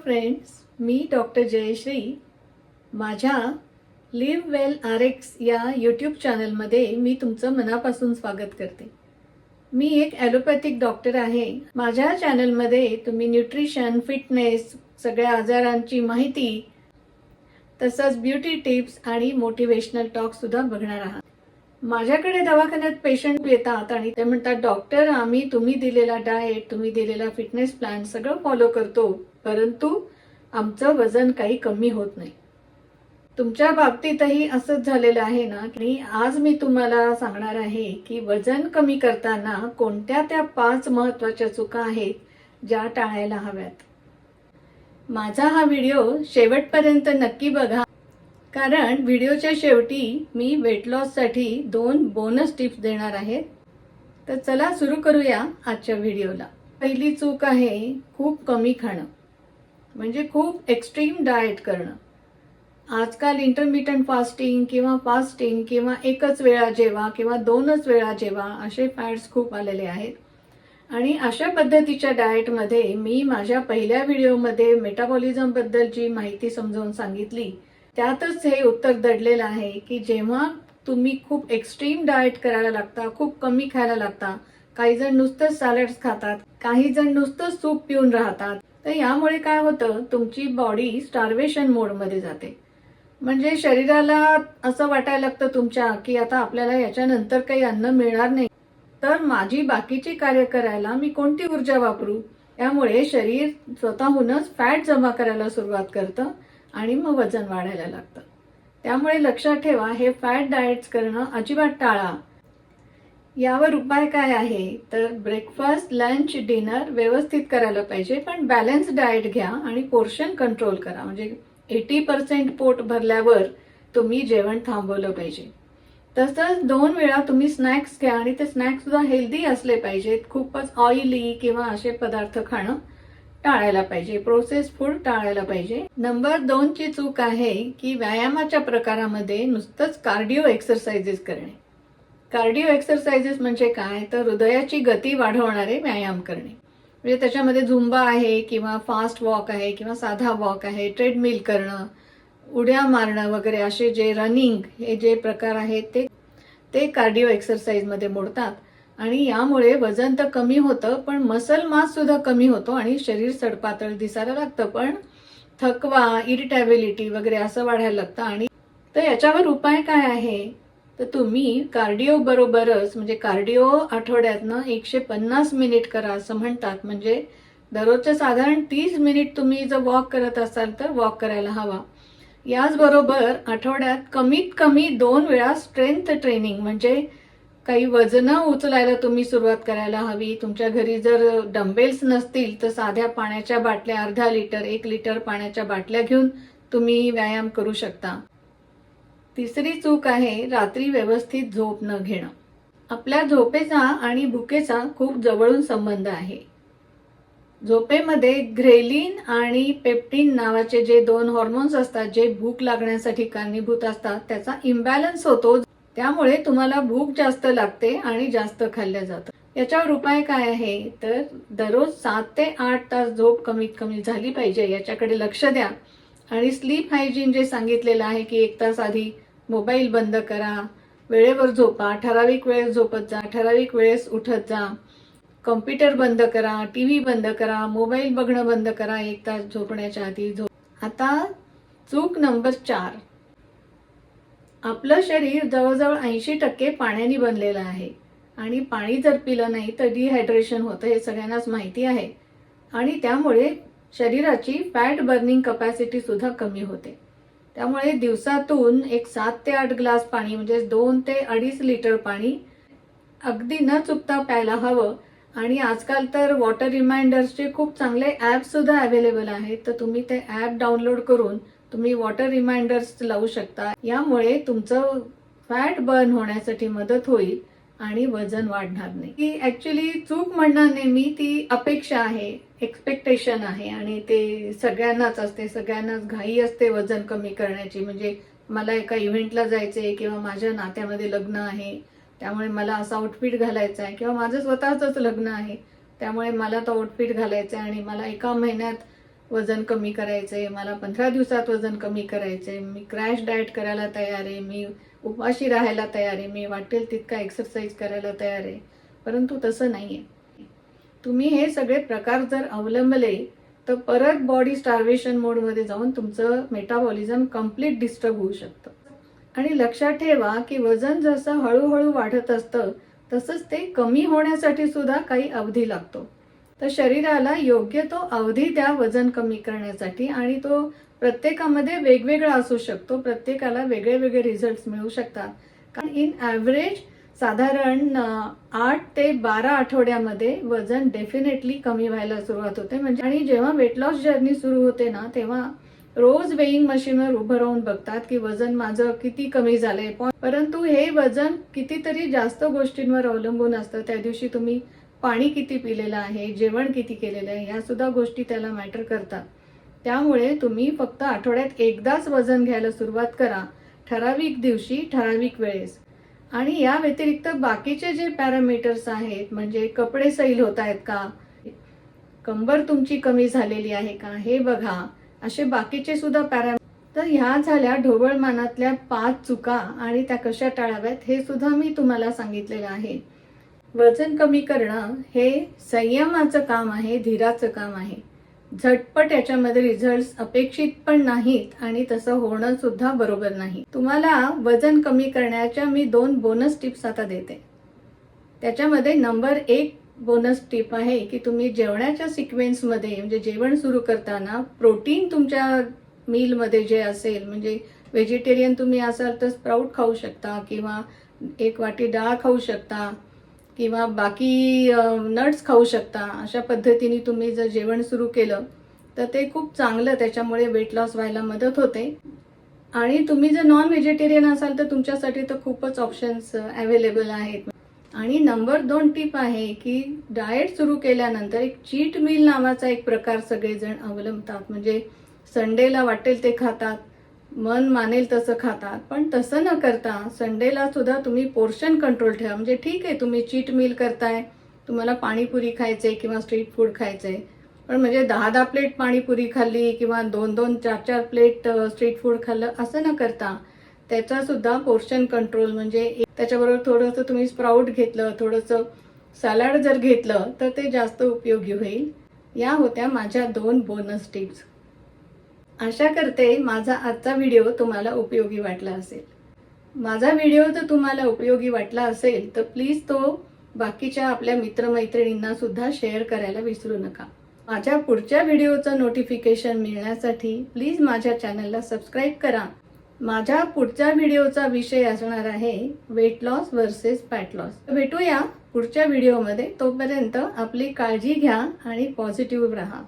Friends, मी doctor Jayashree माझ्या leave वेल RX या YouTube चॅनलमध्ये मी तुमचं मनापासून स्वागत करते। मी एक ॲलोपॅथिक डॉक्टर आहे। माझ्या चॅनलमध्ये तुम्ही न्यूट्रिशन, फिटनेस, सगळ्या आजारांची माहिती तसंच ब्युटी टिप्स आणि मोटिवेशनल टॉक सुद्धा बघणार आहात। माझ्याकडे दवाखान्यात पेशंट येतात आणि ते म्हणतात, डॉक्टर आम्ही तुम्ही दिलेला डाएट, तुम्ही दिलेला फिटनेस प्लॅन सगळं फॉलो करतो, परंतु आमचं वजन काही कमी होत नाही। तुमच्या बाबतीतही असंच झालेलं आहे ना? की आज मी तुम्हाला सांगणार आहे की वजन कमी करताना कोणत्या त्या 5 महत्त्वाच्या चुका आहेत ज्या टाळायला हव्यात। माझा हा व्हिडिओ शेवटपर्यंत नक्की बघा, कारण व्हिडिओच्या शेवटी मी वेट लॉस साठी 2 बोनस टिप्स देणार आहे। तर चला सुरू करूया आजच्या व्हिडिओला। पहिली चूक आहे खूप कमी खाणं, म्हणजे खूप एक्स्ट्रीम डाएट करणं। आजकाल इंटरमिटंट फास्टिंग किंवा फास्टिंग किंवा एकच वेळा जेवा किंवा 2च वेळा जेवा असे फॅड्स खूप आलेले आहेत। आणि अशा पद्धतीच्या डाएटमध्ये मी माझ्या पहिल्या व्हिडिओमध्ये मेटाबॉलिझम बद्दल जी माहिती समजावून सांगितली त्यातच हे उत्तर दडलेलं आहे की जेव्हा तुम्ही खूप एक्स्ट्रीम डाएट करायला लागता, खूप कमी खायला लागता, काही जण नुसतं सॅलड्स खातात, काही जण नुसतं सूप पिऊन राहतात, तर यामुळे काय होतं, तुमची बॉडी स्टार्वेशन मोडमध्ये जाते। म्हणजे शरीराला असं वाटायला लागतं तुमच्या की आता आपल्याला याच्यानंतर काही अन्न मिळणार नाही, तर माझी बाकीची कार्य करायला मी कोणती ऊर्जा वापरू। त्यामुळे शरीर स्वतःहूनच फॅट जमा करायला सुरुवात करतं आणि मग वजन वाढायला लागतं। त्यामुळे लक्षात ठेवा, हे फॅट डाएट्स करणं अजिबात टाळा। यावर उपाय काय आहे तर ब्रेकफास्ट, लंच, डिनर व्यवस्थित करायला पाहिजे, पण बॅलन्स डाएट घ्या आणि पोर्शन कंट्रोल करा। म्हणजे 80% पोट भरल्यावर तुम्ही जेवण थांबवलं पाहिजे। तसंच 2 वेळा तुम्ही स्नॅक्स घ्या आणि ते स्नॅक्स सुद्धा हेल्दी असले पाहिजेत। खूपच ऑइली किंवा असे पदार्थ खाणं टाळायला पाहिजे, प्रोसेस फूड टाळायला पाहिजे। नंबर 2 ची चूक आहे की व्यायामाच्या प्रकारामध्ये नुसतंच कार्डिओ एक्सरसाइजेस करणे। कार्डिओ एक्सरसाइजेस म्हणजे काय तर हृदयाची गती वाढवणारे व्यायाम करणे। म्हणजे त्याच्यामध्ये झुंबा आहे किंवा फास्ट वॉक आहे किंवा साधा वॉक आहे, ट्रेडमिल करणं, उड्या मारणं वगैरे असे जे रनिंग हे जे प्रकार आहेत ते कार्डिओ एक्सरसाइज मध्ये मोडतात। आणि यामुळे वजन तर कमी होतं, पण मसल मास सुद्धा कमी होतो आणि शरीर सडपातळ दिसायला लागतं, पण थकवा, इरिटेबिलिटी वगैरे असं वाढायला लागतं। आणि तर याच्यावर उपाय काय आहे तर तुम्ही कार्डिओ बरोबरच, म्हणजे कार्डिओ आठवड्यातनं 150 मिनिट करा असं म्हणतात। म्हणजे दररोजचं साधारण 30 मिनिट तुम्ही जर वॉक करत असाल तर वॉक करायला हवा। याचबरोबर आठवड्यात कमीत कमी 2 वेळा स्ट्रेंथ ट्रेनिंग, म्हणजे काही वजनं उचलायला तुम्ही सुरुवात करायला हवी। तुमच्या घरी जर डंबेल्स नसतील तर साध्या पाण्याच्या बाटल्या, अर्धा लिटर, 1 लिटर पाण्याच्या बाटल्या घेऊन तुम्ही व्यायाम करू शकता। तिसरी चूक आहे रात्री व्यवस्थित झोप न घेणं। आपल्या झोपेचा आणि भुकेचा खूप जवळून संबंध आहे। झोपेमध्ये ग्रेलिन आणि पेप्टिन नावाचे जे 2 हॉर्मोन्स असतात जे भूक लागण्यासाठी कारणीभूत असतात, त्याचा इम्बॅलन्स होतो। त्यामुळे तुम्हाला भूक जास्त लागते आणि जास्त खाल्लं जातं। याच्यावर उपाय काय आहे तर दररोज 7 ते 8 तास झोप कमीत कमी झाली पाहिजे, याच्याकडे लक्ष द्या। आणि स्लीप हायजीन जे सांगितलेलं आहे की 1 तास आधी मोबाईल बंद करा, वेळेवर झोपा, ठराविक वेळेस झोपत जा, ठराविक वेळेस उठत जा, कॉम्प्युटर बंद करा, टीव्ही बंद करा, मोबाईल बघणं बंद करा 1 तास झोपण्याच्या आधी आता चूक नंबर 4, आपलं शरीर जवळजवळ 80% पाण्याने बनलेलं आहे आणि पाणी जर पिलं नाही तर डिहायड्रेशन होतं, हे सगळ्यांनाच माहिती आहे। आणि त्यामुळे शरीराची फॅट बर्निंग कॅपॅसिटी सुद्धा कमी होते। त्यामुळे दिवसातून एक 7 ते 8 ग्लास पाणी, म्हणजे 2 ते 2.5 लिटर पाणी अगदी न चुकता प्यायला हवं। आणि आजकाल तर वॉटर रिमाइंडर्सचे खूप चांगले ॲप सुद्धा अवेलेबल आहेत, तर तुम्ही ते ॲप डाउनलोड करून तुम्ही वॉटर रिमाइंडर्स लावू शकता। यामुळे तुमचं फॅट बर्न होण्यासाठी मदत होईल आणि वजन वाढणार नाही। ही ऍक्च्युली चूक म्हणणं नेहमी ती अपेक्षा आहे, एक्सपेक्टेशन आहे आणि ते सगळ्यांनाच असते, सगळ्यांनाच घाई असते वजन कमी करण्याची। म्हणजे मला एका इव्हेंटला जायचंय किंवा माझ्या नात्यामध्ये लग्न आहे त्यामुळे मला असा आउटफिट घालायचा आहे, किंवा माझं स्वतःच लग्न आहे त्यामुळे मला तो आउटफिट घालायचा आहे आणि मला एका महिन्यात वजन कमी करायचंय, मला 15 दिवसात वजन कमी करायचंय, मी क्रॅश डाएट करायला तयार आहे, मी उपाशी राहायला तयार आहे, मी वाटेल तितका एक्सरसाइज करायला तयार आहे. परंतु तसं नाहीये. तुम्ही हे सगळे प्रकार जर अवलंबले तर परत बॉडी स्टार्वेशन मोडमध्ये जाऊन तुमचं मेटाबॉलिझम कम्प्लीट डिस्टर्ब होऊ शकतं. आणि लक्षात ठेवा की वजन जसं हळूहळू वाढत असतं तसंच ते कमी होण्यासाठी सुद्धा काही अवधी लागतो. तर शरीराला योग्य तो अवधी द्या वजन कमी करण्यासाठी, आणि तो प्रत्येकामध्ये वेगवेगळा असू शकतो. प्रत्येकाला वेगळे वेगळे रिझल्ट्स मिळू शकतात. कारण इन ॲव्हरेज साधारण 8 ते 12 आठवड्यामध्ये वजन डेफिनेटली कमी व्हायला सुरुवात होते. म्हणजे आणि जेव्हा वेट लॉस जर्नी सुरू होते ना, तेव्हा रोज वेइंग मशीनवर उभं राहून बघतात की वजन माझं किती कमी झालंय. परंतु हे वजन कितीतरी जास्त गोष्टींवर अवलंबून असतं. त्या दिवशी तुम्ही पाणी किती पिलेलं आहे, जेवण किती केलेलं आहे, या सुद्धा गोष्टी त्याला मॅटर करतात. त्यामुळे तुम्ही फक्त आठवड्यात एकदाच वजन घ्यायला सुरुवात करा, ठराविक दिवशी ठराविक वेळेस. आणि या व्यतिरिक्त बाकीचे जे पॅरामीटर्स आहेत, म्हणजे कपडे सैल होत आहेत का, कंबर तुमची कमी झालेली आहे का, हे बघा. असे बाकीचे सुद्धा तर ह्या झाल्या ढोबळमानातल्या 5 चुका, आणि त्या कशा टाळाव्यात हे सुद्धा मी तुम्हाला सांगितलेलं आहे. वजन कमी करणं हे संयमाचं काम आहे, धीराचं काम आहे. झटपट याच्यामध्ये रिझल्ट अपेक्षित पण नाहीत, आणि तसं होणं सुद्धा बरोबर नाही. तुम्हाला वजन कमी करण्याच्या मी 2 बोनस टिप्स आता देते. त्याच्यामध्ये नंबर 1 बोनस टिप आहे की तुम्ही जेवणाच्या सिक्वेन्समध्ये, म्हणजे जेवण सुरू करताना प्रोटीन तुमच्या मीलमध्ये जे असेल, म्हणजे व्हेजिटेरियन तुम्ही असाल तर स्प्राऊट खाऊ शकता, किंवा 1 वाटी डाळ खाऊ शकता, किंवा बाकी नट्स खाऊ शकता. अशा पद्धतीने तुम्ही जर जेवण सुरू केलं तर ते खूप चांगलं, त्याच्यामुळे वेट लॉस व्हायला मदत होते. आणि तुम्ही जर नॉन व्हेजिटेरियन असाल तर तुमच्यासाठी तर खूपच ऑप्शन्स अवेलेबल आहेत. आणि नंबर 2 टिप आहे की डाएट सुरू केल्यानंतर एक चीट मील नावाचा एक प्रकार सगळेजण अवलंबतात. म्हणजे संडेला वाटेल ते खातात, मन मानेल तसं खातात. पण तसं न करता संडेला सुद्धा तुम्ही पोर्शन कंट्रोल ठेवा. म्हणजे ठीक आहे, तुम्ही चीट मील करताय, तुम्हाला पाणीपुरी खायचंय किंवा स्ट्रीट फूड खायचंय, पण म्हणजे 10-10 प्लेट पाणीपुरी खाल्ली किंवा 2-2, 4-4 प्लेट स्ट्रीट फूड खाल्लं असं न करता त्याचा सुद्धा पोर्शन कंट्रोल, म्हणजे त्याच्याबरोबर थोडंसं तुम्ही स्प्राऊट घेतलं, थोडंसं सॅलड जर घेतलं तर ते जास्त उपयोगी होईल. या होत्या माझ्या 2 बोनस टिप्स. आशा करते माझा आजचा व्हिडिओ तुम्हाला उपयोगी वाटला असेल. माझा व्हिडिओ जर तुम्हाला उपयोगी वाटला असेल तर प्लीज तो बाकीच्या आपल्या मित्रमैत्रिणींना सुद्धा शेअर करायला विसरू नका. माझ्या पुढच्या व्हिडिओचं नोटिफिकेशन मिळण्यासाठी प्लीज माझ्या चॅनलला सबस्क्राईब करा. माझ्या पुढच्या व्हिडिओचा विषय असणार आहे weight loss versus fat loss. भेटूया पुढच्या व्हिडिओमध्ये. तोपर्यंत आपली काळजी घ्या आणि पॉझिटिव्ह राहा.